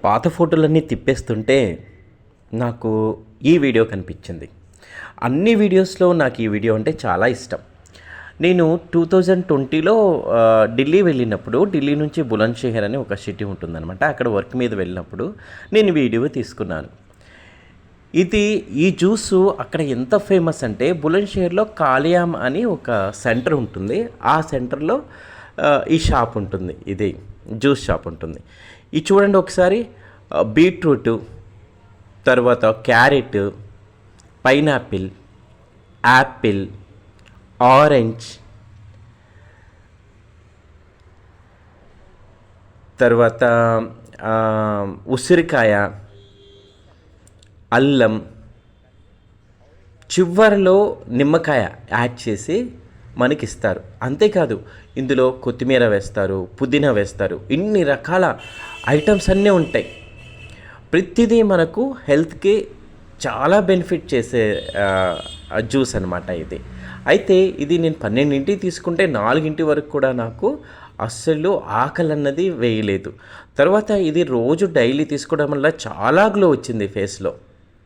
పాత ఫోటోలన్నీ తిప్పేస్తుంటే నాకు ఈ వీడియో కనిపించింది. అన్ని వీడియోస్లో నాకు ఈ వీడియో అంటే చాలా ఇష్టం. నేను 2020లో ఢిల్లీ వెళ్ళినప్పుడు, ఢిల్లీ నుంచి బులంద్‌షహర్ అని ఒక సిటీ ఉంటుందన్నమాట. అక్కడ వర్క్ మీద వెళ్ళినప్పుడు నేను వీడియో తీసుకున్నాను. ఈ జ్యూసు అక్కడ ఎంత ఫేమస్ అంటే, బులంద్‌షహర్‌లో కాలియామ్ అని ఒక సెంటర్ ఉంటుంది. ఆ సెంటర్‌లో ఈ షాప్ ఉంటుంది. ఇది జ్యూస్ షాప్ ఉంటుంది. ఇది చూడండి ఒకసారి. బీట్రూటు, తర్వాత క్యారెట్, పైనాపిల్, యాపిల్, ఆరెంజ్, తర్వాత ఉసిరికాయ, అల్లం, చివరిలో నిమ్మకాయ యాడ్ చేసి మనకిస్తారు. అంతేకాదు, ఇందులో కొత్తిమీర వేస్తారు, పుదీనా వేస్తారు. ఇన్ని రకాల ఐటమ్స్ అన్నీ ఉంటాయి. ప్రతిదీ మనకు హెల్త్కి చాలా బెనిఫిట్ చేసే జ్యూస్ అనమాట ఇది. అయితే ఇది నేను 12ంటికి తీసుకుంటే 4 వరకు కూడా నాకు అస్సలు ఆకలి అన్నది వేయలేదు. తర్వాత ఇది రోజు డైలీ తీసుకోవడం వల్ల చాలా గ్లో వచ్చింది ఫేస్లో.